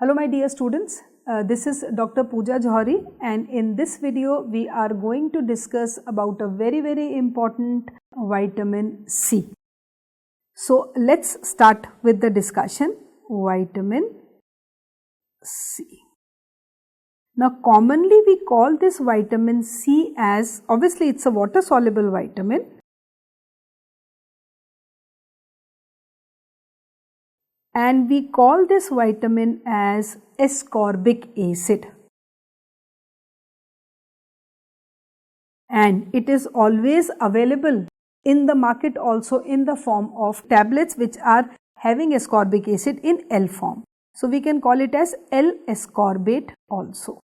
Hello my dear students, this is Dr. 𝗲𝗵𝗵𝗺 and in this video we are going to discuss about a very important vitamin C. So let's start with the discussion. Vitamin C. Now commonly we call this vitamin C as, obviously it's a water soluble vitamin, and we call this vitamin as ascorbic acid, and it is always available in the market also in the form of tablets which are having ascorbic acid in L form. So we can call it as L-ascorbate also,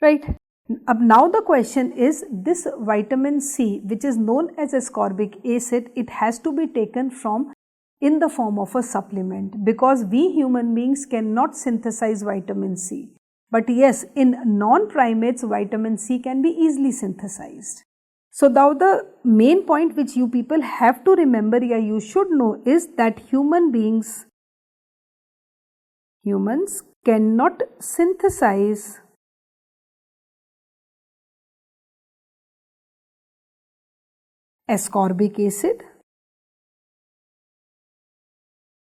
right? Now the question is, this vitamin C which is known as ascorbic acid, it has to be taken from in the form of a supplement, because we human beings cannot synthesize vitamin C. But yes, in non-primates vitamin C can be easily synthesized. So now the main point which you people have to remember, you should know, is that humans cannot synthesize ascorbic acid.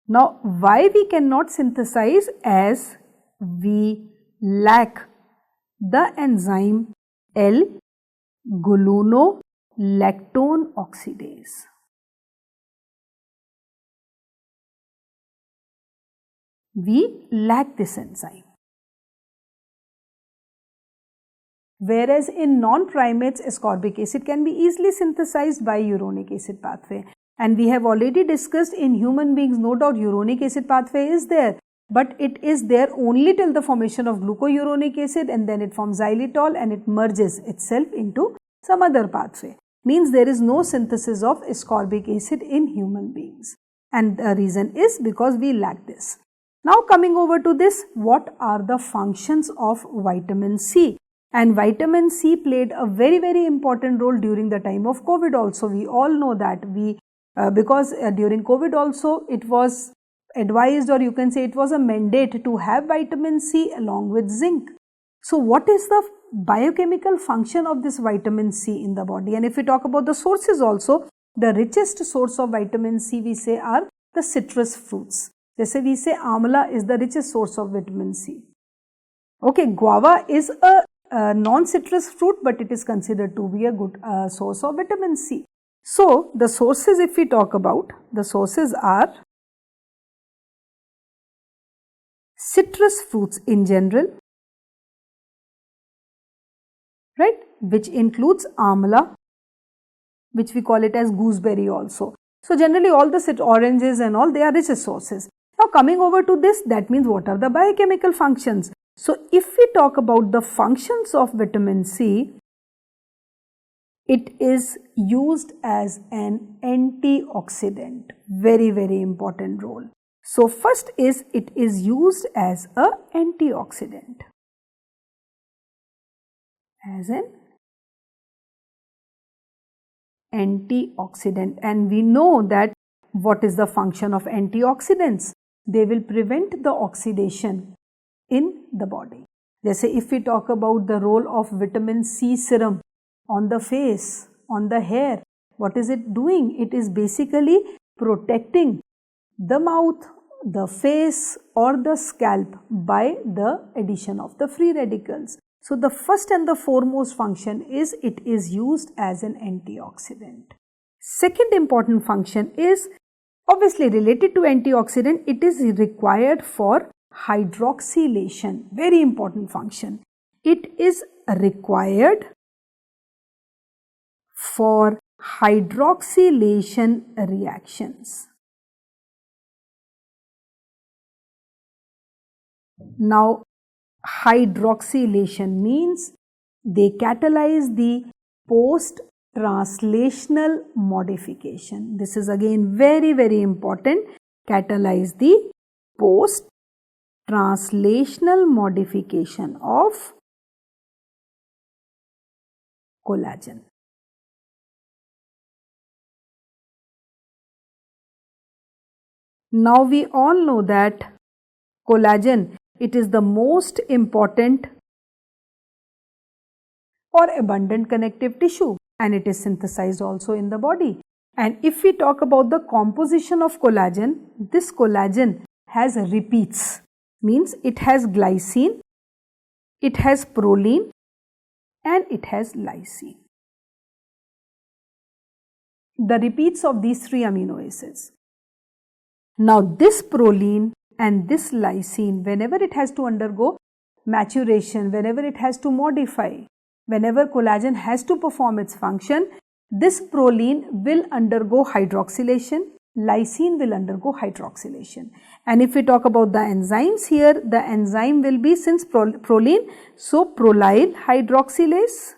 Now, why we cannot synthesize? As we lack the enzyme L-gluconolactone oxidase. We lack this enzyme. Whereas in non-primates, ascorbic acid can be easily synthesized by uronic acid pathway. And we have already discussed, in human beings, no doubt uronic acid pathway is there, but it is there only till the formation of glucouronic acid, and then it forms xylitol and it merges itself into some other pathway. Means there is no synthesis of ascorbic acid in human beings, and the reason is because we lack this. Now coming over to this, what are the functions of vitamin C? And vitamin C played a very important role during the time of COVID also. We all know that because during COVID also it was advised, or you can say it was a mandate, to have vitamin C along with zinc. So what is the biochemical function of this vitamin C in the body? And if we talk about the sources also, the richest source of vitamin C we say are the citrus fruits. Jaise we say amla is the richest source of vitamin C. Okay, guava is a non-citrus fruit, but it is considered to be a good source of vitamin C. So the sources, if we talk about, the sources are citrus fruits in general, right, which includes amla, which we call it as gooseberry also. So generally all the oranges and all, they are richest sources. Now coming over to this, that means what are the biochemical functions? So if we talk about the functions of vitamin C, it is used as an antioxidant, very important role. So first is, it is used as a antioxidant, as an antioxidant. And we know that what is the function of antioxidants? They will prevent the oxidation in the body. Just say if we talk about the role of vitamin C serum on the face, on the hair, what is it doing? It is basically protecting the mouth, the face or the scalp by the addition of the free radicals. So the first and the foremost function is, it is used as an antioxidant. Second important function is obviously related to antioxidant. It is required for hydroxylation, very important function. It is required for hydroxylation reactions. Now hydroxylation means they catalyze the post-translational modification. This is again very important. Catalyze the post-translational modification of collagen. Now we all know that Collagen, it is the most important or abundant connective tissue, and it is synthesized also in the body. And if we talk about the composition of collagen, this collagen has repeats, means it has glycine, it has proline, and it has lysine. The repeats of these three amino acids. Now this proline and this lysine, whenever it has to undergo maturation, whenever it has to modify, whenever collagen has to perform its function, this proline will undergo hydroxylation, lysine will undergo hydroxylation. And if we talk about the enzymes here, the enzyme will be, since proline, so prolyl hydroxylase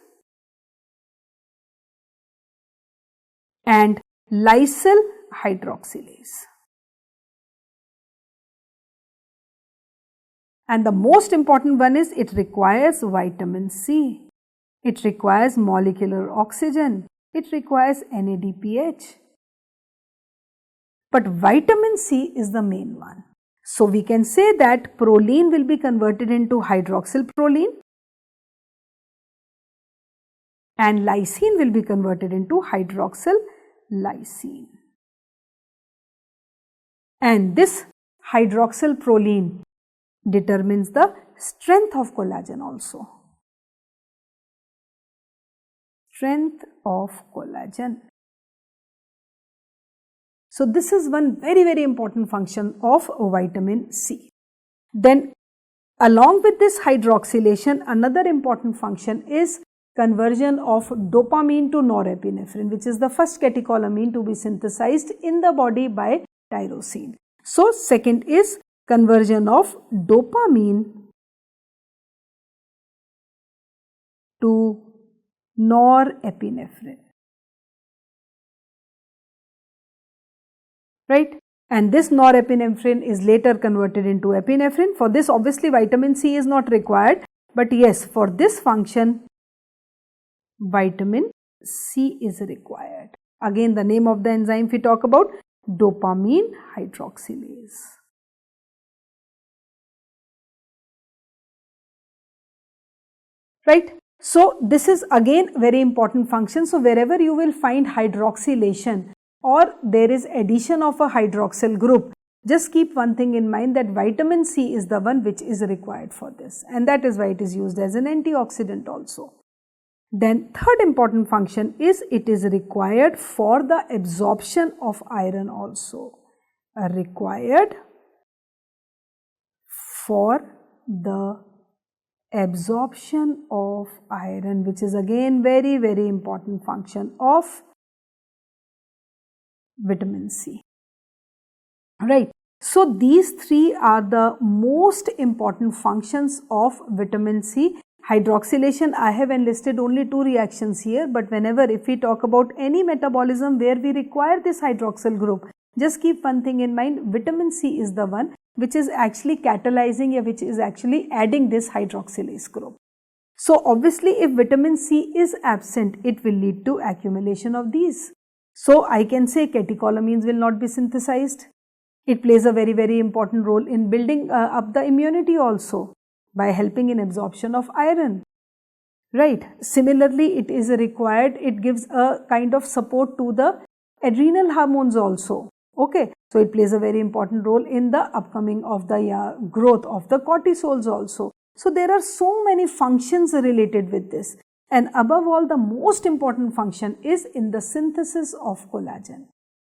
and lysyl hydroxylase. And the most important one is it requires vitamin C, it requires molecular oxygen, it requires NADPH. But vitamin C is the main one. So we can say that proline will be converted into hydroxyl proline and lysine will be converted into hydroxyl lysine. And this hydroxyl proline determines the strength of collagen also. Strength of collagen. So this is one very important function of vitamin C. Then along with this hydroxylation, another important function is conversion of dopamine to norepinephrine, which is the first catecholamine to be synthesized in the body by tyrosine. So second is conversion of dopamine to norepinephrine, right? And this norepinephrine is later converted into epinephrine. For this obviously vitamin C is not required, but yes, for this function vitamin C is required. Again, the name of the enzyme we talk about, dopamine hydroxylase. Right? So this is again very important function. So wherever you will find hydroxylation or there is addition of a hydroxyl group, just keep one thing in mind, that vitamin C is the one which is required for this, and that is why it is used as an antioxidant also. Then third important function is it is required for the absorption of iron also. Required for the absorption of iron, which is again very important function of vitamin C. Right. So these three are the most important functions of vitamin C. Hydroxylation, I have enlisted only two reactions here, but whenever if we talk about any metabolism where we require this hydroxyl group, just keep one thing in mind, vitamin C is the one which is actually catalyzing, or which is actually adding this hydroxylase group. So obviously if vitamin C is absent, it will lead to accumulation of these. So I can say catecholamines will not be synthesized. It plays a very important role in building up the immunity also by helping in absorption of iron. Right. Similarly, it is required, it gives a kind of support to the adrenal hormones also. Okay. So it plays a very important role in the upcoming of the growth of the cortisols also. So there are so many functions related with this, and above all the most important function is in the synthesis of collagen.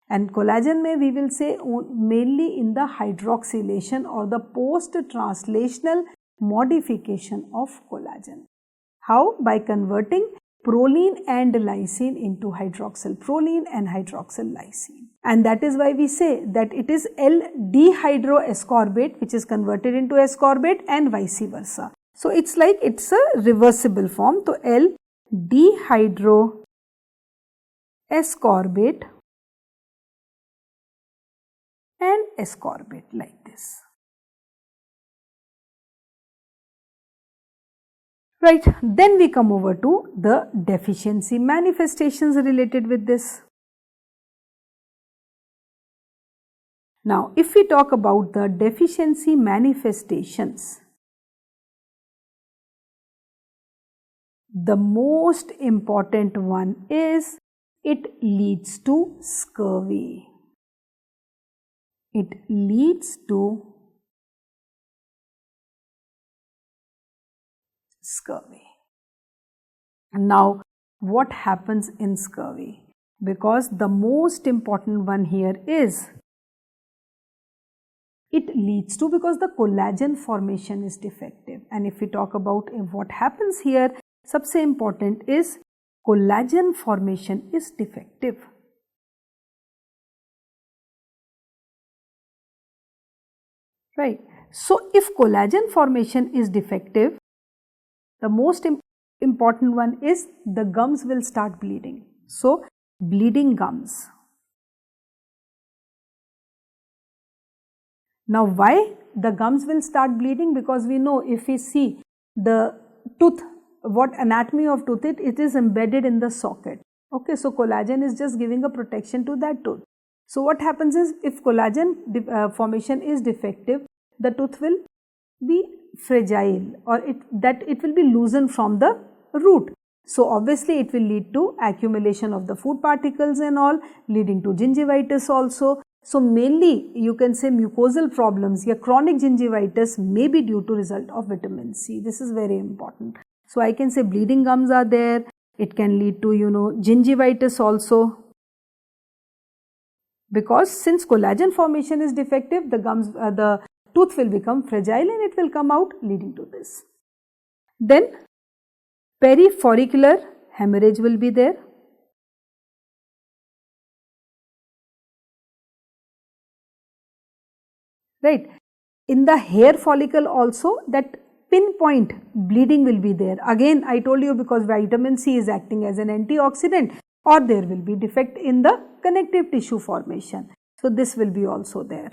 And collagen we will say mainly in the hydroxylation or the post-translational modification of collagen. How? By converting proline and lysine into hydroxyl proline and hydroxyl lysine. And that is why we say that it is 𝗵𝗵𝗵𝗺 which is converted into ascorbate and vice versa. So it's like it's a reversible form. So 𝗵𝗵𝗵𝗺 and ascorbate like this. Right, then we come over to the deficiency manifestations related with this. Now, if we talk about the deficiency manifestations, the most important one is it leads to scurvy. It leads to scurvy. Now, what happens in scurvy? Because the most important one here is it leads to, because the collagen formation is defective. And if we talk about what happens here, सबसे important is collagen formation is defective. Right. So, if collagen formation is defective, the most important one is the gums will start bleeding. So, bleeding gums. Now, why the gums will start bleeding? Because we know if we see the tooth, what anatomy of tooth it is embedded in the socket. Okay, so collagen is just giving a protection to that tooth. So, what happens is if collagen formation is defective, the tooth will be fragile, or it will be loosened from the root. So, obviously it will lead to accumulation of the food particles and all, leading to gingivitis also. So, mainly you can say mucosal problems, yeah, chronic gingivitis may be due to result of vitamin C. This is very important. So, I can say bleeding gums are there, it can lead to gingivitis also, because since collagen formation is defective, the tooth will become fragile and it will come out, leading to this. Then perifollicular hemorrhage will be there. Right. In the hair follicle also, that pinpoint bleeding will be there. Again, I told you, because vitamin C is acting as an antioxidant, or there will be defect in the connective tissue formation. So, this will be also there.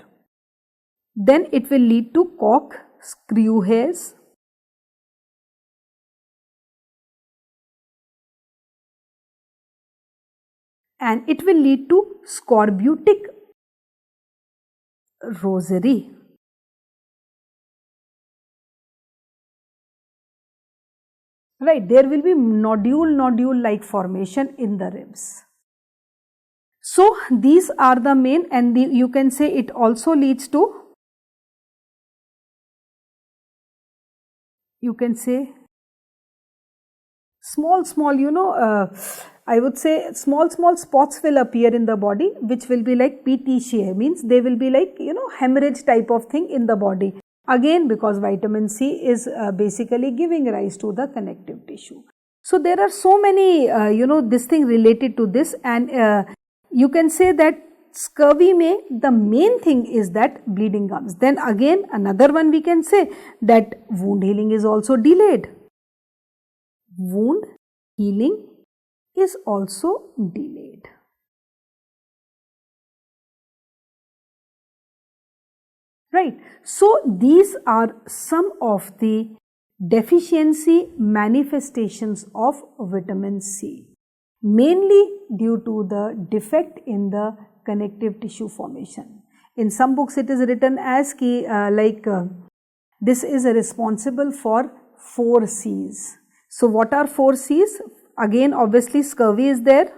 Then it will lead to corkscrew hairs. And it will lead to scorbutic rosary. Right, there will be nodule like formation in the ribs. So, these are the main, and you can say it also leads to, you can say small I would say small spots will appear in the body, which will be like petechiae, means they will be like hemorrhage type of thing in the body. Again, because vitamin C is basically giving rise to the connective tissue. So, there are so many this thing related to this, and you can say that scurvy the main thing is that bleeding gums. Then again another one we can say that wound healing is also delayed. Wound healing is also delayed. Right. So, these are some of the deficiency manifestations of vitamin C, mainly due to the defect in the connective tissue formation. In some books it is written as this is responsible for 4 C's. So, what are 4 C's? Again, obviously scurvy is there.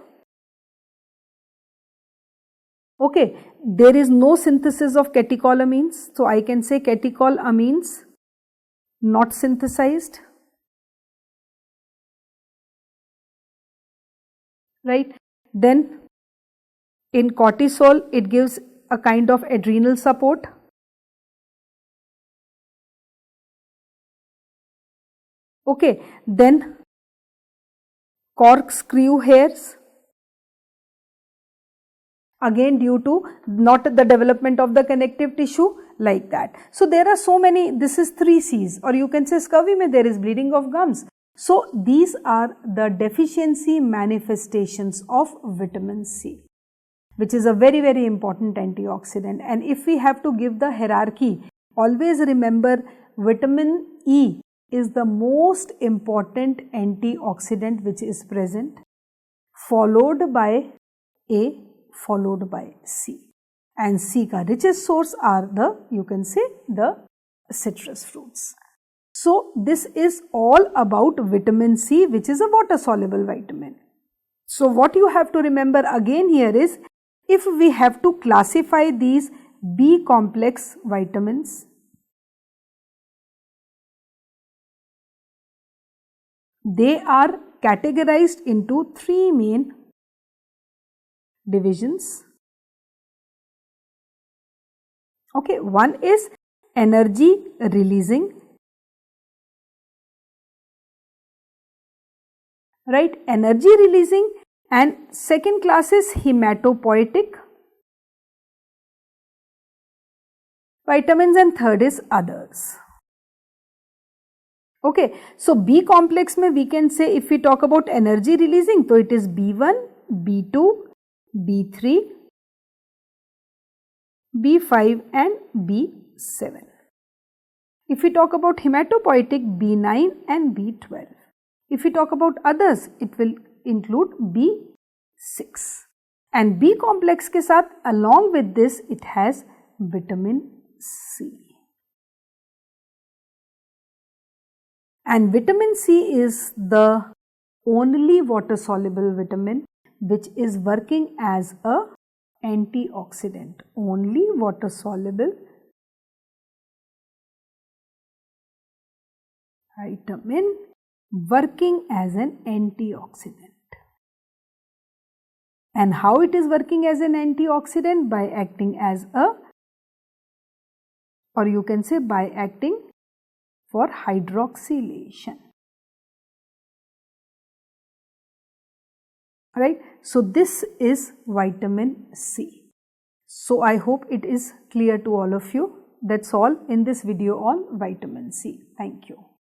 Okay, there is no synthesis of catecholamines. So, I can say catecholamines not synthesized. Right. Then in cortisol, it gives a kind of adrenal support. Okay, then corkscrew hairs, again due to not the development of the connective tissue, like that. So, there are so many, this is 3 C's, or you can say scurvy there is bleeding of gums. So, these are the deficiency manifestations of vitamin C, which is a very important antioxidant. And if we have to give the hierarchy, always remember vitamin E is the most important antioxidant which is present, followed by A, followed by C. and C का richest source are the, you can say, the citrus fruits. So this is all about vitamin C, which is a water soluble vitamin. So what you have to remember again here is, if we have to classify these B complex vitamins, they are categorized into three main divisions. Okay, one is energy releasing, right, energy releasing, and second class is hematopoietic vitamins, and third is others. Okay, so B complex mein we can say, if we talk about energy releasing, so it is B1, B2, B3, B5 and B7. If we talk about hematopoietic, B9 and B12. If we talk about others, it will include B6. And B complex ke saath, along with this, it has vitamin C. And vitamin C is the only water soluble vitamin which is working as a antioxidant. Only water soluble vitamin working as an antioxidant. And how it is working as an antioxidant? By acting as a, or you can say by acting for hydroxylation. Right. So this is vitamin C. So I hope it is clear to all of you. That's all in this video on vitamin C. Thank you.